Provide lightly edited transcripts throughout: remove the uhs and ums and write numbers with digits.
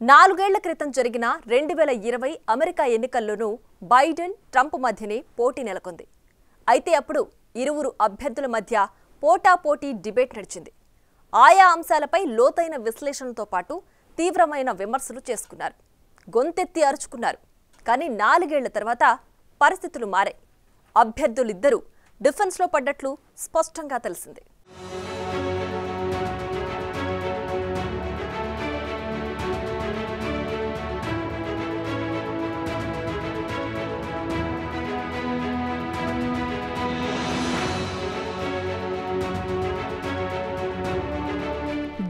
4 ఏళ్ల క్రితం జరిగిన 2020 అమెరికా ఎన్నికల్లోనూ బైడెన్ ట్రంప్ మధ్యనే పోటీ నెలకొంది. అయితే అప్పుడు ఇరువురు అభ్యర్థుల మధ్య పోటాపోటీ డిబేట్ నడిచింది. ఆయా అంశాలపై లోతైన విశ్లేషణతో పాటు తీవ్రమైన విమర్శలు చేసుకున్నారు. గొంతెత్తి అరుచుకున్నారు. కానీ 4 ఏళ్ల తర్వాత పరిస్థితులు మారాయి. అభ్యర్థులిద్దరూ డిఫెన్స్లో పడ్డట్లు స్పష్టంగా తెలిసింది.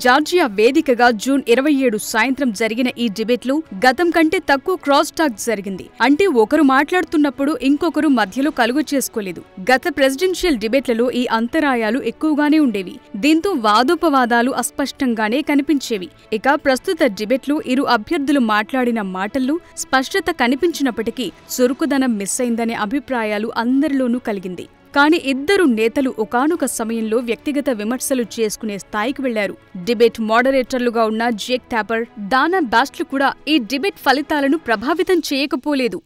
జార్జియా వేదికగా జూన్ 27 సాయంత్రం జరిగిన ఈ డిబేట్లో గతం కంటే తక్కువ క్రాస్ టాక్ జరిగింది. అంటే ఒకరు మాట్లాడుతున్నప్పుడు ఇంకొకరు మధ్యలో కలుగు చేసుకోలేదు. గత ప్రెసిడెన్షియల్ డిబేట్లలో ఈ అంతరాయాలు ఎక్కువగానే ఉండేవి. దీంతో వాదోపవాదాలు అస్పష్టంగానే కనిపించేవి. ఇక ప్రస్తుత డిబేట్లో ఇరు అభ్యర్థులు మాట్లాడిన మాటల్లో స్పష్టత కనిపించినప్పటికీ చురుకుదనం మిస్ అయిందనే అభిప్రాయాలు అందరిలోనూ కలిగింది. కానీ ఇద్దరు నేతలు ఒకానొక సమయంలో వ్యక్తిగత విమర్శలు చేసుకునే స్థాయికి వెళ్లారు. డిబేట్ మోడరేటర్లుగా ఉన్న జేక్ టాపర్, డానా బాస్ట్లు కూడా ఈ డిబేట్ ఫలితాలను ప్రభావితం చేయకపోలేదు.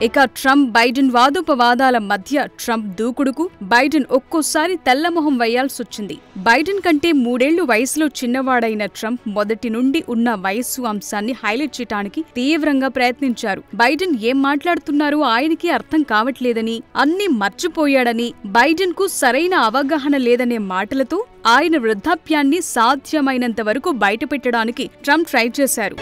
ఇక ట్రంప్ బైడెన్ వాదోపవాదాల మధ్య ట్రంప్ దూకుడుకు బైడెన్ ఒక్కోసారి తెల్లమొహం వేయాల్సొచ్చింది. బైడెన్ కంటే 3 ఏళ్లు వయసులో చిన్నవాడైన ట్రంప్ మొదటి నుండి ఉన్న వయస్సు అంశాన్ని హైలైట్ చేయడానికి తీవ్రంగా ప్రయత్నించారు. బైడెన్ ఏం మాట్లాడుతున్నారో ఆయనకి అర్థం కావట్లేదని, అన్నీ మర్చిపోయాడని, బైడెన్ కు సరైన అవగాహన లేదనే మాటలతో ఆయన వృద్ధాప్యాన్ని సాధ్యమైనంత వరకు బయటపెట్టడానికి ట్రంప్ ట్రై చేశారు.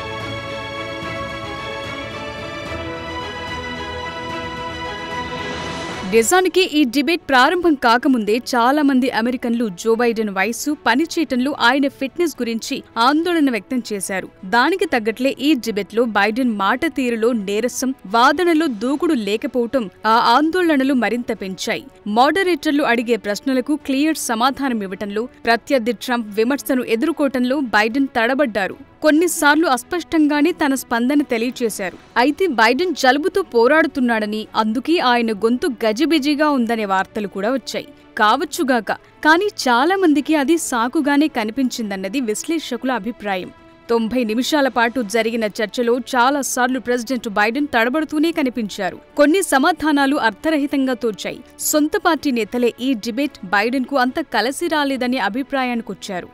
నిజానికి ఈ డిబేట్ ప్రారంభం కాకముందే చాలా మంది అమెరికన్లు జో బైడెన్ వయస్సు, పనిచేయటంలో ఆయన ఫిట్నెస్ గురించి ఆందోళన వ్యక్తం చేశారు. దానికి తగ్గట్లే ఈ డిబేట్లో బైడెన్ మాట తీరులో నీరసం, వాదనలో దూకుడు లేకపోవటం ఆ ఆందోళనలు మరింత పెంచాయి. మోడరేటర్లు అడిగే ప్రశ్నలకు క్లియర్ సమాధానమివ్వటంలో, ప్రత్యర్థి ట్రంప్ విమర్శను ఎదుర్కోవటంలో బైడెన్ తడబడ్డారు. కొన్నిసార్లు అస్పష్టంగానే తన స్పందన తెలియచేశారు. అయితే బైడెన్ జలుబుతో పోరాడుతున్నాడని, అందుకే ఆయన గొంతు గజిబిజిగా ఉందనే వార్తలు కూడా వచ్చాయి. కావచ్చుగాక, కానీ చాలా మందికి అది సాకుగానే కనిపించిందన్నది విశ్లేషకుల అభిప్రాయం. 90 నిమిషాల పాటు జరిగిన చర్చలో చాలాసార్లు ప్రెసిడెంట్ బైడెన్ తడబడుతూనే కనిపించారు. కొన్ని సమాధానాలు అర్థరహితంగా తోచాయి. సొంత పార్టీ నేతలే ఈ డిబేట్ బైడెన్ కు అంత కలిసి రాలేదనే అభిప్రాయానికొచ్చారు.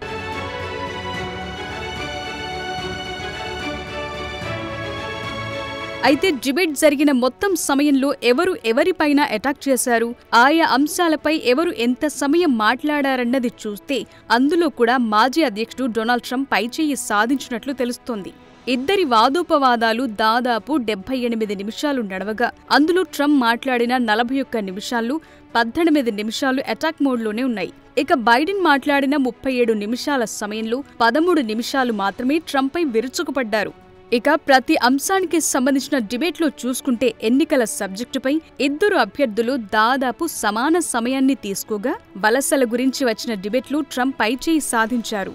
అయితే డిబేట్ జరిగిన మొత్తం సమయంలో ఎవరు ఎవరిపైన అటాక్ చేశారు, ఆయా అంశాలపై ఎవరు ఎంత సమయం మాట్లాడారన్నది చూస్తే అందులో కూడా మాజీ అధ్యక్షుడు డొనాల్డ్ ట్రంప్ పైచేయి సాధించినట్లు తెలుస్తోంది. ఇద్దరి వాదోపవాదాలు దాదాపు 78 నిమిషాలు నడవగా అందులో ట్రంప్ మాట్లాడిన 41 నిమిషాలు, 18 నిమిషాలు అటాక్ మోడ్లోనే ఉన్నాయి. ఇక బైడెన్ మాట్లాడిన 37 నిమిషాల సమయంలో 13 నిమిషాలు మాత్రమే ట్రంప్పై విరుచుకుపడ్డారు. ఇక ప్రతి అంశానికి సంబంధించిన డిబేట్లో చూసుకుంటే ఎన్నికల సబ్జెక్టుపై ఇద్దరు అభ్యర్థులు దాదాపు సమాన సమయాన్ని తీసుకోగా, వలసల గురించి వచ్చిన డిబేట్లో ట్రంప్ పైచేయి సాధించారు.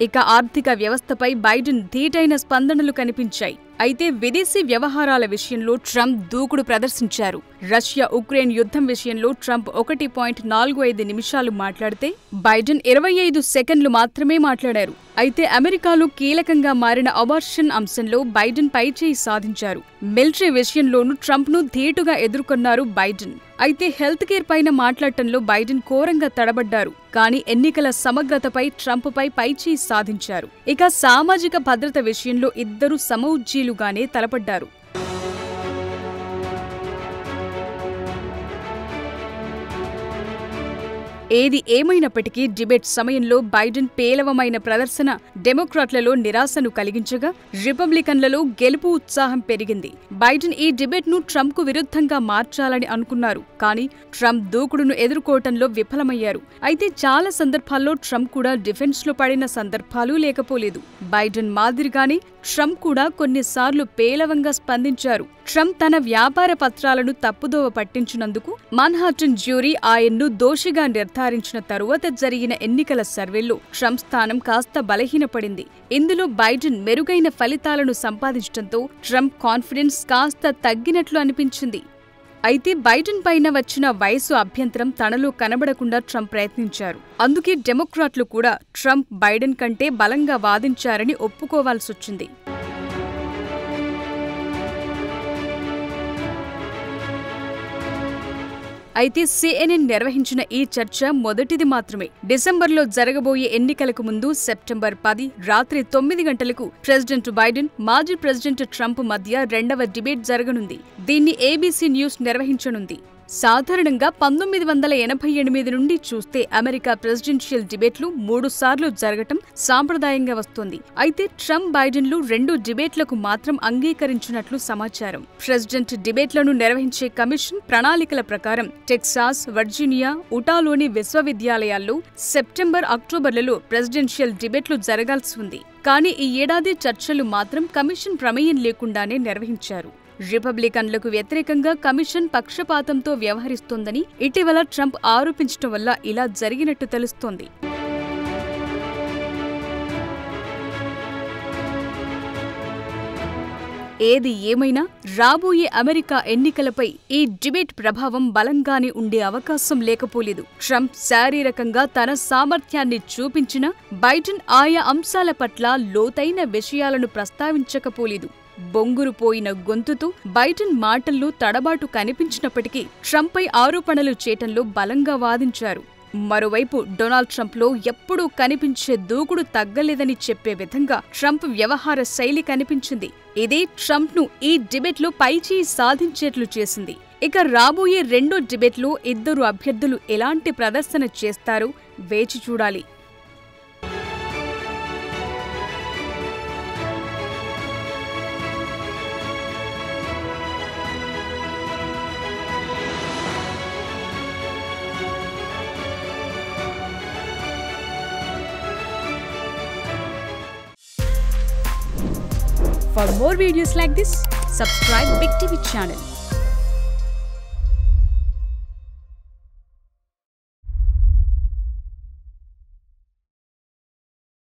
ఇక ఆర్థిక వ్యవస్థపై బైడెన్ ధీటైన స్పందనలు కనిపించాయి. అయితే విదేశీ వ్యవహారాల విషయంలో ట్రంప్ దూకుడు ప్రదర్శించారు. రష్యా ఉక్రెయిన్ యుద్ధం విషయంలో ట్రంప్ 1.45 నిమిషాలు మాట్లాడితే బైడెన్ 25 సెకండ్లు మాత్రమే మాట్లాడారు. అయితే అమెరికాలో కీలకంగా మారిన అబార్షన్ అంశంలో బైడెన్ పైచేయి సాధించారు. మిలిటరీ విషయంలోనూ ట్రంప్ను ధీటుగా ఎదుర్కొన్నారు బైడెన్. అయితే హెల్త్ కేర్ పైన మాట్లాడటంలో బైడెన్ ఘోరంగా తడబడ్డారు. కానీ ఎన్నికల సమగ్రతపై ట్రంప్పై పైచేయి సాధించారు. ఇక సామాజిక భద్రత విషయంలో ఇద్దరు సమఉజ్జీలుగానే తలపడ్డారు. ఏది ఏమైనప్పటికీ డిబేట్ సమయంలో బైడెన్ పేలవమైన ప్రదర్శన డెమోక్రాట్లలో నిరాశను కలిగించగా, రిపబ్లికన్లలో గెలుపు ఉత్సాహం పెరిగింది. బైడెన్ ఈ డిబేట్ను ట్రంప్కు విరుద్ధంగా మార్చాలని అనుకున్నారు. కానీ ట్రంప్ దూకుడును ఎదుర్కోవటంలో విఫలమయ్యారు. అయితే చాలా సందర్భాల్లో ట్రంప్ కూడా డిఫెన్స్లో పడిన సందర్భాలు లేకపోలేదు. బైడెన్ మాదిరిగానే ట్రంప్ కూడా కొన్నిసార్లు పేలవంగా స్పందించారు. ట్రంప్ తన వ్యాపార పత్రాలను తప్పుదోవ పట్టించినందుకు మాన్హాటన్ జ్యూరీ ఆయన్ను దోషిగా నిర్ధారించిన తరువాత జరిగిన ఎన్నికల సర్వేల్లో ట్రంప్ స్థానం కాస్త బలహీనపడింది. ఇందులో బైడెన్ మెరుగైన ఫలితాలను సంపాదించడంతో ట్రంప్ కాన్ఫిడెన్స్ కాస్త తగ్గినట్లు అనిపించింది. అయితే బైడెన్ పైన వచ్చిన వయసు అభ్యంతరం తనలో కనబడకుండా ట్రంప్ ప్రయత్నించారు. అందుకే డెమోక్రాట్లు కూడా ట్రంప్ బైడెన్ కంటే బలంగా వాదించారని ఒప్పుకోవాల్సొచ్చింది. అయితే CNN నిర్వహించిన ఈ చర్చ మొదటిది మాత్రమే. డిసెంబర్లో జరగబోయే ఎన్నికలకు ముందు సెప్టెంబర్ 10 రాత్రి 9 గంటలకు ప్రెసిడెంట్ బైడెన్, మాజీ ప్రెసిడెంట్ ట్రంప్ మధ్య రెండవ డిబేట్ జరగనుంది. దీన్ని ABC న్యూస్ నిర్వహించనుంది. సాధారణంగా 1988 నుండి చూస్తే అమెరికా ప్రెసిడెన్షియల్ డిబేట్లు 3 సార్లు జరగటం సాంప్రదాయంగా వస్తోంది. అయితే ట్రంప్ బైడెన్లు 2 డిబేట్లకు మాత్రం అంగీకరించినట్లు సమాచారం. ప్రెసిడెంట్ డిబేట్లను నిర్వహించే కమిషన్ ప్రణాళికల ప్రకారం టెక్సాస్, వర్జీనియా, ఉటాలోని విశ్వవిద్యాలయాల్లో సెప్టెంబర్, అక్టోబర్లలో ప్రెసిడెన్షియల్ డిబేట్లు జరగాల్సి ఉంది. కానీ ఈ ఏడాది చర్చలు మాత్రం కమిషన్ ప్రమేయం లేకుండానే నిర్వహించారు. రిపబ్లికన్లకు వ్యతిరేకంగా కమిషన్ పక్షపాతంతో వ్యవహరిస్తోందని ఇటీవల ట్రంప్ ఆరోపించడం వల్ల ఇలా జరిగినట్టు తెలుస్తోంది. ఏది ఏమైనా రాబోయే అమెరికా ఎన్నికలపై ఈ డిబేట్ ప్రభావం బలంగానే ఉండే అవకాశం లేకపోలేదు. ట్రంప్ శారీరకంగా తన సామర్థ్యాన్ని చూపించినా బైడెన్ ఆయా అంశాల పట్ల లోతైన విషయాలను ప్రస్తావించకపోలేదు. బొంగురుపోయిన గొంతుతో బైడెన్ మాటల్లో తడబాటు కనిపించినప్పటికీ ట్రంప్పై ఆరోపణలు చేయటంలో బలంగా వాదించారు. మరోవైపు డొనాల్డ్ ట్రంప్లో ఎప్పుడూ కనిపించే దూకుడు తగ్గలేదని చెప్పే విధంగా ట్రంప్ వ్యవహార శైలి కనిపించింది. ఇదే ట్రంప్ను ఈ డిబేట్లో పైచేయి సాధించేట్లు చేసింది. ఇక రాబోయే రెండో డిబేట్లో ఇద్దరు అభ్యర్థులు ఎలాంటి ప్రదర్శన చేస్తారో వేచి చూడాలి. For more videos like this, subscribe Big TV channel.